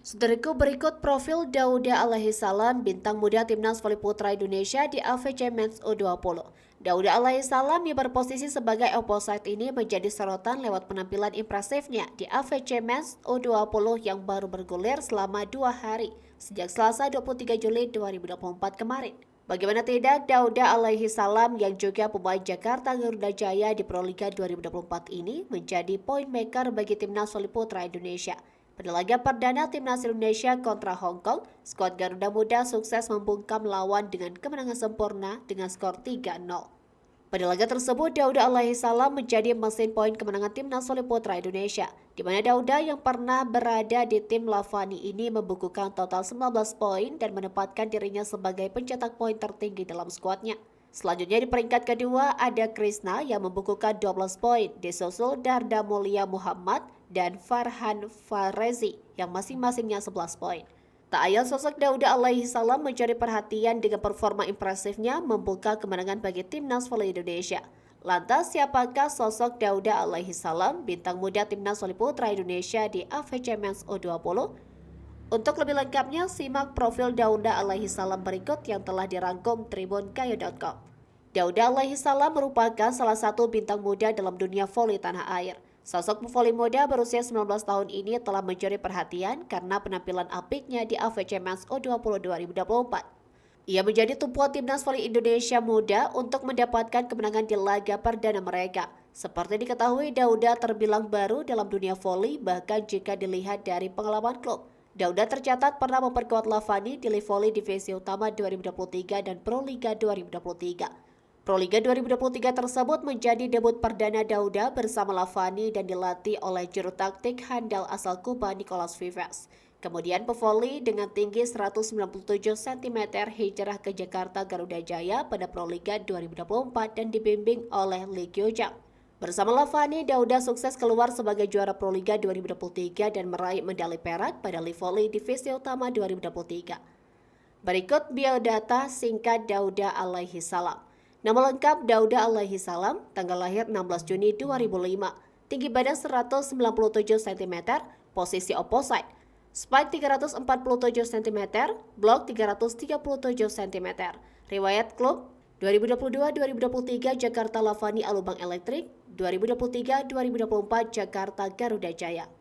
Saudaraku, berikut profil Dauda alaihissalam, bintang muda timnas voli putra Indonesia di AFC Men's U20. Dauda alaihissalam yang berposisi sebagai opposite ini menjadi sorotan lewat penampilan impresifnya di AFC Men's U20 yang baru bergulir selama 2 hari sejak Selasa 23 Juli 2024 kemarin. Bagaimana tidak, Dauda alaihissalam yang juga pemain Jakarta Garuda Jaya di Proliga 2024 ini menjadi point maker bagi timnas voli putra Indonesia. Pada laga perdana timnas Indonesia kontra Hong Kong, skuad Garuda Muda sukses membungkam lawan dengan kemenangan sempurna dengan skor 3-0. Pada laga tersebut, Dauda alaihissalam menjadi mesin poin kemenangan timnas voli putra Indonesia, di mana Dauda yang pernah berada di tim Lavani ini membukukan total 19 poin dan menempatkan dirinya sebagai pencetak poin tertinggi dalam skuadnya. Selanjutnya di peringkat kedua ada Krishna yang membukukan 12 poin, disusul Darda Mulia Muhammad dan Farhan Farezi yang masing-masingnya 11 poin. Tak ayal sosok Dauda alaihissalam mencari perhatian dengan performa impresifnya membuka kemenangan bagi timnas voli Indonesia. Lantas siapakah sosok Dauda alaihissalam, bintang muda timnas voli putra Indonesia di AFC Men's U20? Untuk lebih lengkapnya, simak profil Dauda alaihissalam berikut yang telah dirangkum tribunkayu.com. Dauda alaihissalam merupakan salah satu bintang muda dalam dunia voli tanah air. Sosok pevoli muda berusia 19 tahun ini telah mencuri perhatian karena penampilan apiknya di AFC Men's U20 2024. Ia menjadi tumpuan timnas voli Indonesia muda untuk mendapatkan kemenangan di laga perdana mereka. Seperti diketahui, Dauda terbilang baru dalam dunia voli, bahkan jika dilihat dari pengalaman klub. Dauda tercatat pernah memperkuat Lavani di Voli Divisi Utama 2023 dan Proliga 2023. Proliga 2023 tersebut menjadi debut perdana Dauda bersama Lavani dan dilatih oleh juru taktik handal asal Kuba Nicolas Vives. Kemudian pevoli dengan tinggi 197 cm hijrah ke Jakarta Garuda Jaya pada Proliga 2024 dan dibimbing oleh Lee Kyo-jang. Bersama Lavani, Dauda sukses keluar sebagai juara Proliga 2023 dan meraih medali perak pada Voli Divisi Utama 2023. Berikut biodata singkat Dauda alaihissalam. Nama lengkap Dauda alaihissalam, tanggal lahir 16 Juni 2005, tinggi badan 197 cm, posisi opposite, spike 347 cm, blok 337 cm, riwayat klub 2022-2023 Jakarta Lavani Alubang Elektrik, 2023-2024 Jakarta Garuda Jaya.